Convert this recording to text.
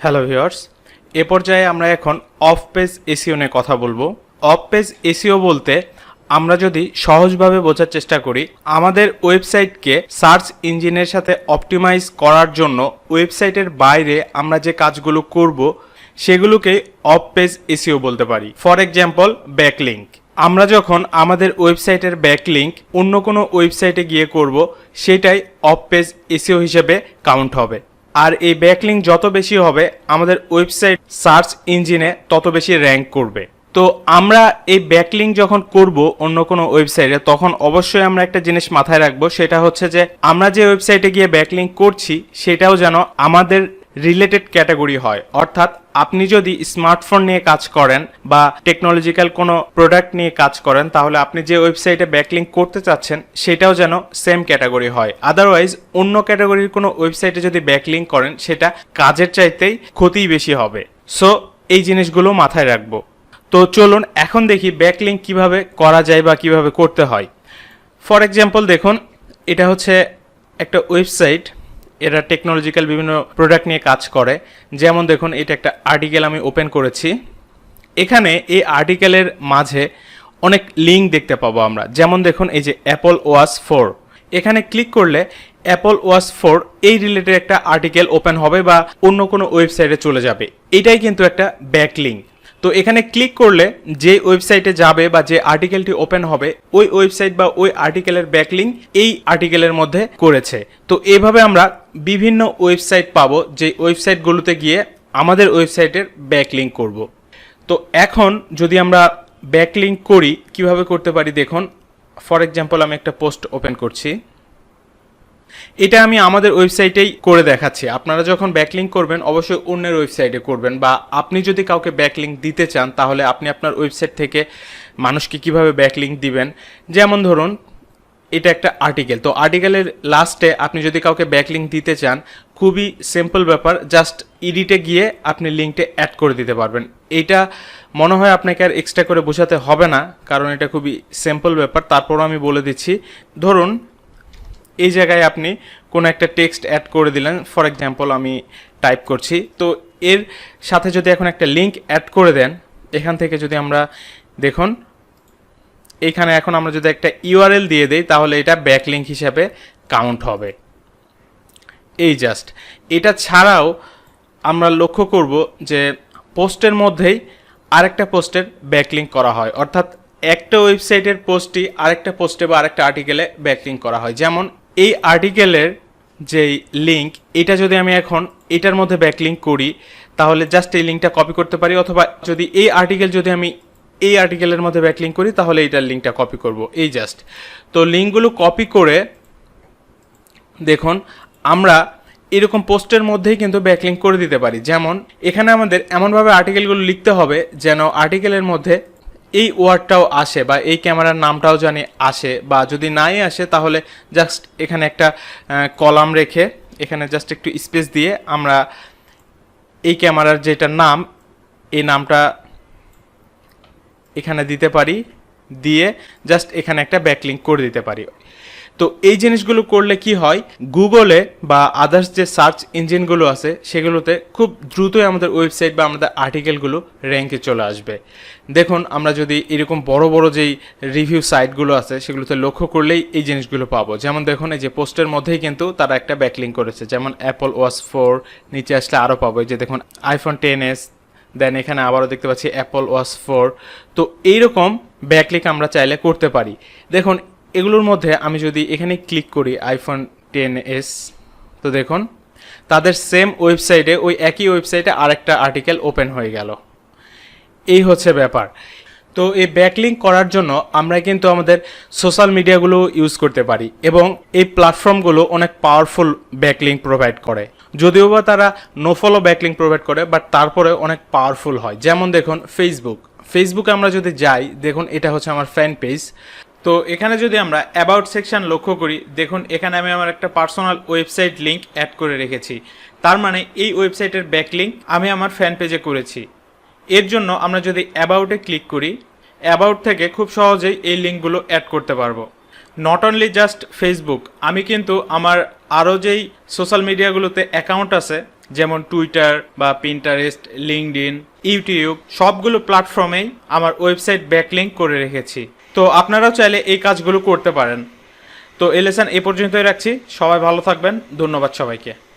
Hello viewers, এ পর্যায়ে আমরা এখন অফ পেজ এসইও নিয়ে কথা বলবো। অফ পেজ এসইও বলতে আমরা যদি সহজভাবে বোঝার চেষ্টা করি, আমাদের ওয়েবসাইটকে সার্চ ইঞ্জিনের সাথে অপটিমাইজ করার জন্য ওয়েবসাইটের বাইরে আমরা যে কাজগুলো করব সেগুলোকেই অফ পেজ এসইও বলতে পারি। For example, backlink. আমরা যখন আমাদের ওয়েবসাইটের ব্যাকলিঙ্ক অন্য কোনো ওয়েবসাইটে গিয়ে করব, সেটাই অফ পেজ এসইও হিসেবে কাউন্ট হবে। আর এই ব্যাকলিঙ্ক যত বেশি হবে, আমাদের ওয়েবসাইট সার্চ ইঞ্জিনে তত বেশি র্যাঙ্ক করবে। তো আমরা এই ব্যাকলিঙ্ক যখন করব অন্য কোনো ওয়েবসাইটে, তখন অবশ্যই আমরা একটা জিনিস মাথায় রাখবো, সেটা হচ্ছে যে আমরা যে ওয়েবসাইটে গিয়ে ব্যাকলিঙ্ক করছি সেটাও যেন আমাদের রিলেটেড ক্যাটাগরি হয়। অর্থাৎ আপনি যদি স্মার্টফোন নিয়ে কাজ করেন বা টেকনোলজিক্যাল কোনো প্রোডাক্ট নিয়ে কাজ করেন, তাহলে আপনি যে ওয়েবসাইটে ব্যাকলিঙ্ক করতে চাচ্ছেন সেটাও যেন সেম ক্যাটাগরি হয়। আদারওয়াইজ অন্য ক্যাটাগরির কোনো ওয়েবসাইটে যদি ব্যাকলিঙ্ক করেন, সেটা কাজের চাইতেই ক্ষতিই বেশি হবে। সো এই জিনিসগুলো মাথায় রাখবো। তো চলুন এখন দেখি ব্যাকলিঙ্ক কিভাবে করা যায় বা কিভাবে করতে হয়। ফর এক্সাম্পল, দেখুন, এটা হচ্ছে একটা ওয়েবসাইট, এরা টেকনোলজিক্যাল বিভিন্ন প্রোডাক্ট নিয়ে কাজ করে। যেমন দেখুন, এটা একটা আর্টিকেল আমি ওপেন করেছি। এখানে এই আর্টিকেলের মাঝে অনেক লিঙ্ক দেখতে পাবো আমরা। যেমন দেখুন, এই যে অ্যাপল ওয়াচ 4, এখানে ক্লিক করলে অ্যাপল ওয়াচ 4 এই রিলেটেড একটা আর্টিকেল ওপেন হবে বা অন্য কোনো ওয়েবসাইটে চলে যাবে। এটাই কিন্তু একটা ব্যাকলিঙ্ক। তো এখানে ক্লিক করলে যে ওয়েবসাইটে যাবে বা যে আর্টিকেলটি ওপেন হবে, ওই ওয়েবসাইট বা ওই আর্টিকেলের ব্যাকলিঙ্ক এই আর্টিকেলের মধ্যে করেছে। তো এইভাবে আমরা বিভিন্ন ওয়েবসাইট পাবো, যে ওয়েবসাইটগুলোতে গিয়ে আমাদের ওয়েবসাইটের ব্যাকলিঙ্ক করব। তো এখন যদি আমরা ব্যাকলিঙ্ক করি, কিভাবে করতে পারি দেখুন। ফর এক্সাম্পল, আমি একটা পোস্ট ওপেন করছি। এটা আমি আমাদের ওয়েবসাইটেই করে দেখাচ্ছি। আপনারা যখন ব্যাকলিঙ্ক করবেন, অবশ্যই অন্যের ওয়েবসাইটে করবেন, বা আপনি যদি কাউকে ব্যাকলিঙ্ক দিতে চান, তাহলে আপনি আপনার ওয়েবসাইট থেকে মানুষকে কিভাবে ব্যাকলিঙ্ক দিবেন। যেমন ধরুন, এটা একটা আর্টিকেল। তো আর্টিকেলের লাস্টে আপনি যদি কাউকে ব্যাকলিঙ্ক দিতে চান, খুবই সিম্পল ব্যাপার, জাস্ট এডিটে গিয়ে আপনি লিঙ্কটা অ্যাড করে দিতে পারবেন। এটা মনে হয় আপনাকে আর এক্সট্রা করে বোঝাতে হবে না, কারণ এটা খুবই সিম্পল ব্যাপার। তারপরও আমি বলে দিচ্ছি। ধরুন, এই জায়গায় আপনি কোনো একটা টেক্সট অ্যাড করে দিলেন। ফর এক্সাম্পল, আমি টাইপ করছি। তো এর সাথে যদি এখন একটা লিঙ্ক অ্যাড করে দেন, এখান থেকে যদি আমরা দেখুন, এইখানে এখন আমরা যদি একটা ইউআরএল দিয়ে দেই, তাহলে এটা ব্যাকলিঙ্ক হিসাবে কাউন্ট হবে। এই জাস্ট এটা ছাড়াও আমরা লক্ষ্য করব যে পোস্টের মধ্যেই আরেকটা পোস্টের ব্যাকলিঙ্ক করা হয়। অর্থাৎ একটা ওয়েবসাইটের পোস্টটি আরেকটা পোস্টে বা আরেকটা আর্টিকেলে ব্যাকলিঙ্ক করা হয়। যেমন এই আর্টিকেলের যেই লিঙ্ক, এটা যদি আমি এখন এটার মধ্যে ব্যাকলিঙ্ক করি, তাহলে জাস্ট এই লিঙ্কটা কপি করতে পারি। অথবা যদি এই আর্টিকেল যদি আমি এই আর্টিকেলের মধ্যে ব্যাকলিঙ্ক করি, তাহলে এইটার লিঙ্কটা কপি করব। এই জাস্ট। তো লিঙ্কগুলো কপি করে দেখুন, আমরা এরকম পোস্টের মধ্যেই কিন্তু ব্যাকলিঙ্ক করে দিতে পারি। যেমন এখানে আমাদের এমনভাবে আর্টিকেলগুলো লিখতে হবে যেন আর্টিকেলের মধ্যে এই ওয়ার্ডটাও আসে বা এই ক্যামেরার নামটাও জানি আসে, বা যদি নাই আসে তাহলে জাস্ট এখানে একটা কলাম রেখে এখানে জাস্ট একটু স্পেস দিয়ে আমরা এই ক্যামেরার যেটা নাম, এই নামটা এখানে দিতে পারি, দিয়ে জাস্ট এখানে একটা ব্যাকলিঙ্ক করে দিতে পারি। তো এই জিনিসগুলো করলে কি হয়, গুগলে বা আদার্স যে সার্চ ইঞ্জিনগুলো আছে সেগুলোতে খুব দ্রুতই আমাদের ওয়েবসাইট বা আমাদের আর্টিকেলগুলো র্যাঙ্কে চলে আসবে। দেখুন, আমরা যদি এরকম বড় বড় যেই রিভিউ সাইটগুলো আছে সেগুলোতে লক্ষ্য করলেই এই জিনিসগুলো পাবো। যেমন দেখুন, এই যে পোস্টের মধ্যেই কিন্তু তারা একটা ব্যাকলিঙ্ক করেছে। যেমন অ্যাপল ওয়াচ 4, নিচে আসলে আরও পাবো। এই যে দেখুন, আইফোন 10s, দেন এখানে আবারও দেখতে পাচ্ছি অ্যাপল ওয়াচ 4। তো এইরকম ব্যাকলিঙ্ক আমরা চাইলে করতে পারি। দেখুন, এগুলোর মধ্যে আমি যদি এখানে ক্লিক করি আইফোন 10s, তো দেখুন তাদের সেম ওয়েবসাইটে, ওই একই ওয়েবসাইটে আরেকটা আর্টিকেল ওপেন হয়ে গেল। এই হচ্ছে ব্যাপার। তো এই ব্যাকলিঙ্ক করার জন্য আমরা কিন্তু আমাদের সোশ্যাল মিডিয়াগুলো ইউজ করতে পারি, এবং এই প্ল্যাটফর্মগুলো অনেক পাওয়ারফুল ব্যাকলিঙ্ক প্রোভাইড করে। যদিও বা তারা নো ফলো ব্যাকলিঙ্ক প্রোভাইড করে, বাট তারপরে অনেক পাওয়ারফুল হয়। যেমন দেখুন, ফেসবুকে আমরা যদি যাই, দেখুন এটা হচ্ছে আমার ফ্যান পেজ। তো এখানে যদি আমরা অ্যাবাউট সেকশন লক্ষ্য করি, দেখুন এখানে আমি আমার একটা পার্সোনাল ওয়েবসাইট লিঙ্ক অ্যাড করে রেখেছি। তার মানে এই ওয়েবসাইটের ব্যাকলিঙ্ক আমি আমার ফ্যান পেজে করেছি। এর জন্য আমরা যদি অ্যাবাউটে ক্লিক করি, অ্যাবাউট থেকে খুব সহজেই এই লিঙ্কগুলো অ্যাড করতে পারবো। নট অনলি জাস্ট ফেসবুক, আমি কিন্তু আমার আরও যেই সোশ্যাল মিডিয়াগুলোতে অ্যাকাউন্ট আছে যেমন টুইটার বা পিন্টারেস্ট, লিঙ্কডইন, ইউটিউব সবগুলো প্ল্যাটফর্মেই আমার ওয়েবসাইট ব্যাকলিঙ্ক করে রেখেছি। তো আপনারাও চাইলে এই কাজগুলো করতে পারেন। তো এই লেসন এ পর্যন্তই রাখছি। সবাই ভালো থাকবেন। ধন্যবাদ সবাইকে।